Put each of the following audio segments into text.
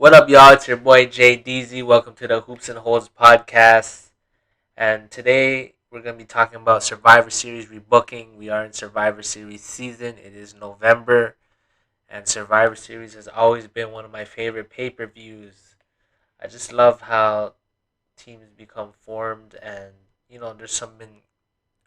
What up, y'all? It's your boy JDZ. Welcome to the Hoops and Holes podcast. And today we're going to be talking about Survivor Series rebooking. We are in Survivor Series season. It is November. And Survivor Series has always been one of my favorite pay per views. I just love how teams become formed. And, there's some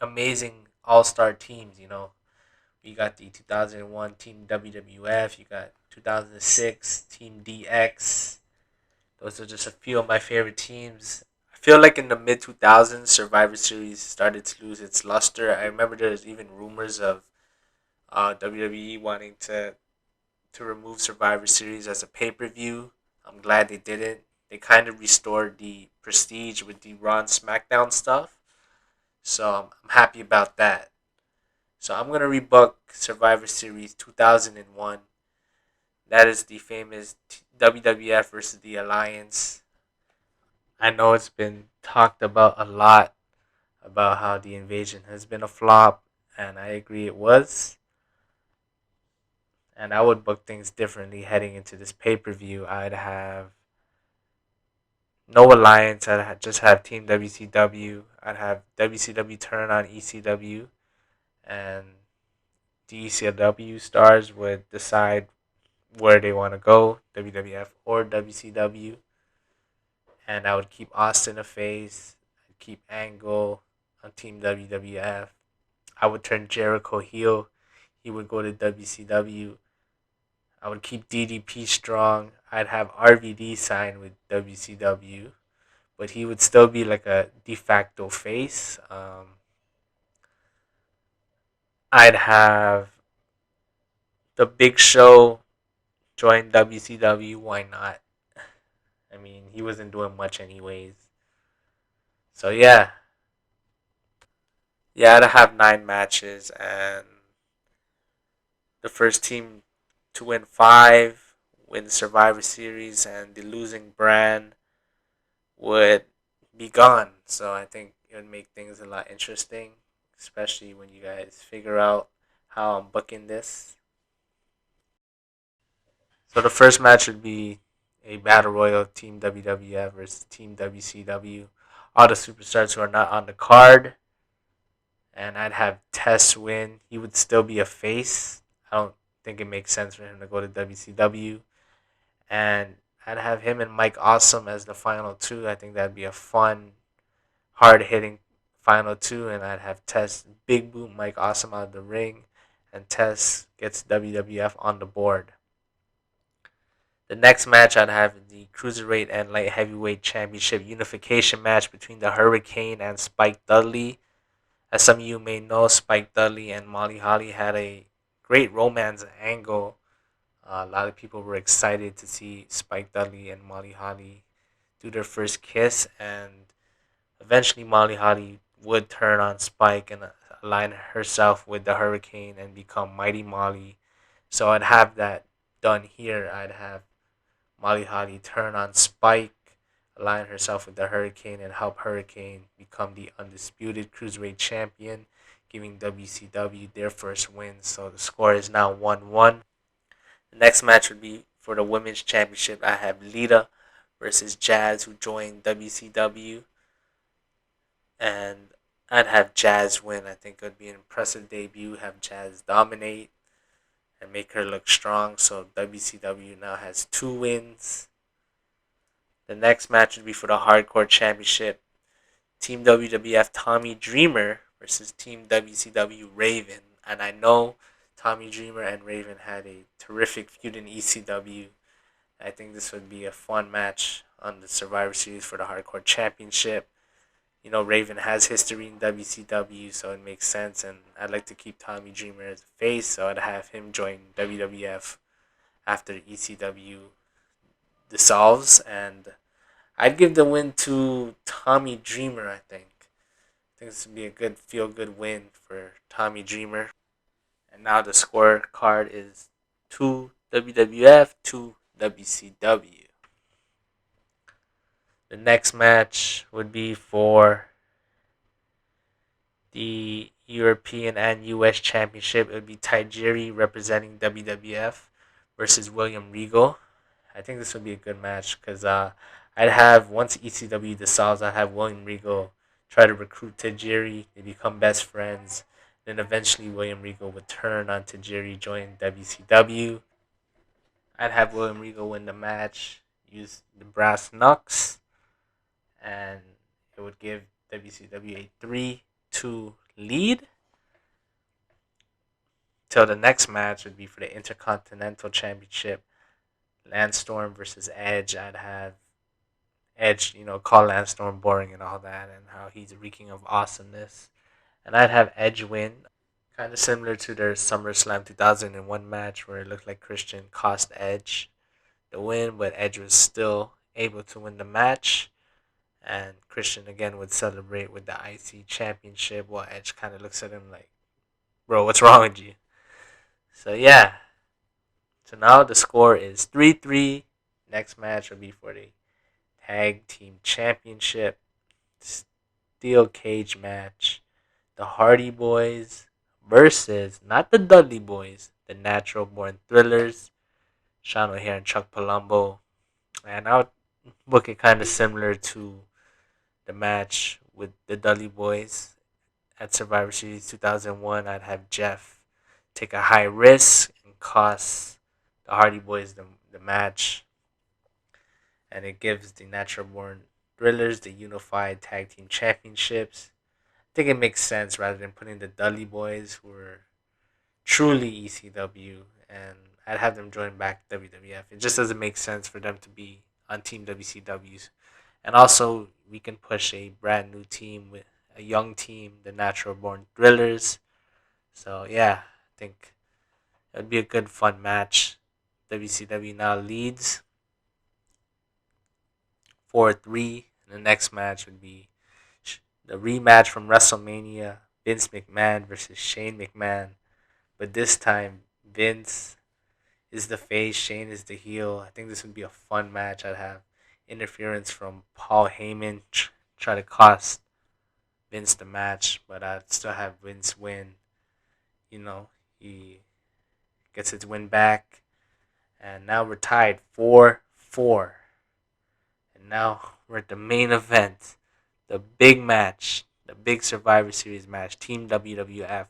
amazing all star teams, You got the 2001 Team WWF. You got 2006 Team DX. Those are just a few of my favorite teams. I feel like in the mid 2000s, Survivor Series started to lose its luster. I remember there was even rumors of WWE wanting to remove Survivor Series as a pay per view. I'm glad they didn't. They kind of restored the prestige with the Raw and SmackDown stuff. So I'm happy about that. So I'm going to rebook Survivor Series 2001. That is the famous WWF versus the Alliance. I know it's been talked about a lot about how the invasion has been a flop, and I agree it was. And I would book things differently heading into this pay per view. I'd have no alliance. Just have Team WCW. I'd have WCW turn on ECW, and the ECW stars would decide where they want to go, WWF or WCW. And I would keep Austin a face. I'd keep Angle on Team WWF. I would turn Jericho heel. He would go to WCW. I would keep DDP strong. I'd have RVD sign with WCW, but he would still be like a de facto face. I'd have the Big Show join WCW. Why not? I mean, he wasn't doing much anyways. So yeah, I'd have 9 matches, and the first team to win 5 win the Survivor Series, and the losing brand would be gone. So I think it would make things a lot interesting, especially when you guys figure out how I'm booking this. So the first match would be a Battle Royal, Team WWF versus Team WCW. All the superstars who are not on the card. And I'd have Test win. He would still be a face. I don't think it makes sense for him to go to WCW. And I'd have him and Mike Awesome as the final two. I think that'd be a fun, hard hitting final two. And I'd have Test big boot Mike Awesome out of the ring. And Test gets WWF on the board. The next match I'd have the Cruiserweight and Light Heavyweight Championship unification match between the Hurricane and Spike Dudley. As some of you may know, Spike Dudley and Molly Holly had a great romance angle. A lot of people were excited to see Spike Dudley and Molly Holly do their first kiss, and eventually Molly Holly would turn on Spike and align herself with the Hurricane and become Mighty Molly. So I'd have that done here. I'd have Molly Holly turn on Spike, align herself with the Hurricane, and help Hurricane become the undisputed Cruiserweight champion, giving WCW their first win. So the score is now 1-1. The next match would be for the Women's Championship. I have Lita versus Jazz, who joined WCW. And I'd have Jazz win. I think it would be an impressive debut. Have Jazz dominate and make her look strong. So WCW now has 2 wins. The next match would be for the Hardcore Championship. Team WWF Tommy Dreamer versus Team WCW Raven. And I know Tommy Dreamer and Raven had a terrific feud in ECW. I think this would be a fun match on the Survivor Series for the Hardcore Championship. Raven has history in WCW, so it makes sense. And I'd like to keep Tommy Dreamer as a face, so I'd have him join WWF after ECW dissolves. And I'd give the win to Tommy Dreamer, I think. I think this would be a good feel-good win for Tommy Dreamer. And now the scorecard is 2 WWF, 2 WCW. The next match would be for the European and US Championship. It would be Tajiri representing WWF versus William Regal. I think this would be a good match because I'd have, once ECW dissolves, I'd have William Regal try to recruit Tajiri. They become best friends. Then eventually William Regal would turn on Tajiri, join WCW. I'd have William Regal win the match, use the brass knucks, and it would give WCW a 3-2 lead. Till the next match would be for the Intercontinental Championship. Lance Storm versus Edge. I'd have Edge, call Lance Storm boring and all that, and how he's reeking of awesomeness. And I'd have Edge win. Kind of similar to their SummerSlam 2001 match where it looked like Christian cost Edge the win, but Edge was still able to win the match. And Christian again would celebrate with the IC Championship while Edge kind of looks at him like, bro, what's wrong with you? So, yeah. So now the score is 3-3. Next match will be for the Tag Team Championship Steel Cage match. The Hardy Boys versus, not the Dudley Boys, the Natural Born Thrillers, Sean O'Haire and Chuck Palumbo. And I would book it kind of similar to the match with the Dudley Boys at Survivor Series 2001. I'd have Jeff take a high risk and cost the Hardy Boys the match. And it gives the Natural Born Thrillers the unified tag team championships. I think it makes sense rather than putting the Dudley Boys, who are truly ECW, and I'd have them join back WWF. It just doesn't make sense for them to be on Team WCWs. And also, we can push a brand new team with a young team, the Natural Born Thrillers. So, yeah, I think it would be a good, fun match. WCW now leads 4-3. And the next match would be the rematch from WrestleMania, Vince McMahon versus Shane McMahon. But this time, Vince is the face, Shane is the heel. I think this would be a fun match. I'd have interference from Paul Heyman try to cost Vince the match, but I'd still have Vince win. He gets his win back. And now we're tied 4-4. And now we're at the main event, the big match, the big Survivor Series match. Team WWF,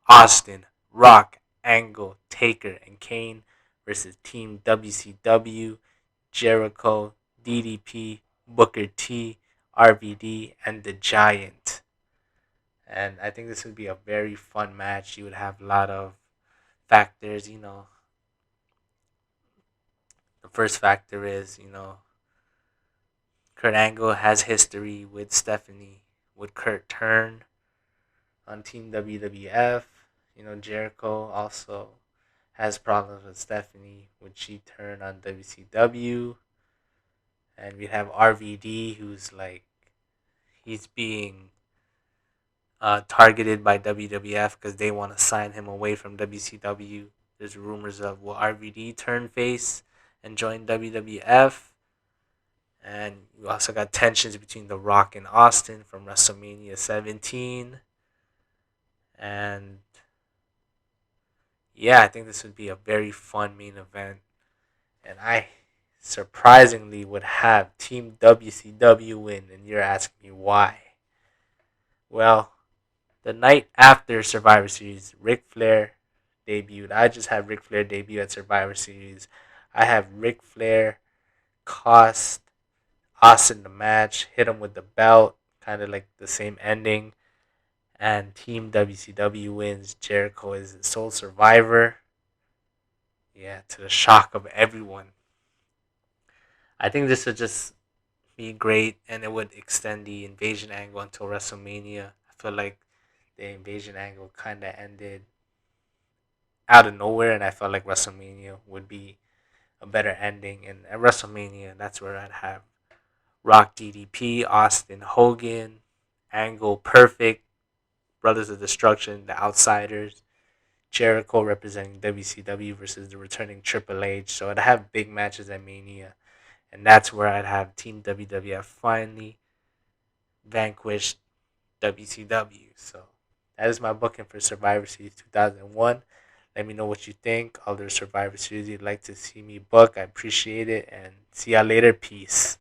Austin, Rock, Angle, Taker, and Kane versus Team WCW, Jericho, DDP, Booker T, RVD, and the Giant. And I think this would be a very fun match. You would have a lot of factors, The first factor is, Kurt Angle has history with Stephanie. Would Kurt turn on Team WWF? Jericho also has problems with Stephanie. Would she turn on WCW? And we have RVD, who's he's being targeted by WWF because they want to sign him away from WCW. There's rumors of, will RVD turn face and join WWF? And you also got tensions between The Rock and Austin from WrestleMania 17. And yeah, I think this would be a very fun main event. And I surprisingly would have Team WCW win. And you're asking me why. Well, the night after Survivor Series, Ric Flair debuted. I just had Ric Flair debut at Survivor Series. I have Ric Flair cost Austin the match, hit him with the belt, kind of like the same ending. And Team WCW wins. Jericho is the sole survivor. Yeah, to the shock of everyone. I think this would just be great, and it would extend the invasion angle until WrestleMania. I feel like the invasion angle kind of ended out of nowhere, and I felt like WrestleMania would be a better ending. And at WrestleMania, that's where I'd have Rock, DDP, Austin, Hogan, Angle, Perfect, Brothers of Destruction, The Outsiders, Jericho representing WCW versus the returning Triple H. So I'd have big matches at Mania. And that's where I'd have Team WWF finally vanquish WCW. So that is my booking for Survivor Series 2001. Let me know what you think. Other Survivor Series you'd like to see me book. I appreciate it. And see y'all later. Peace.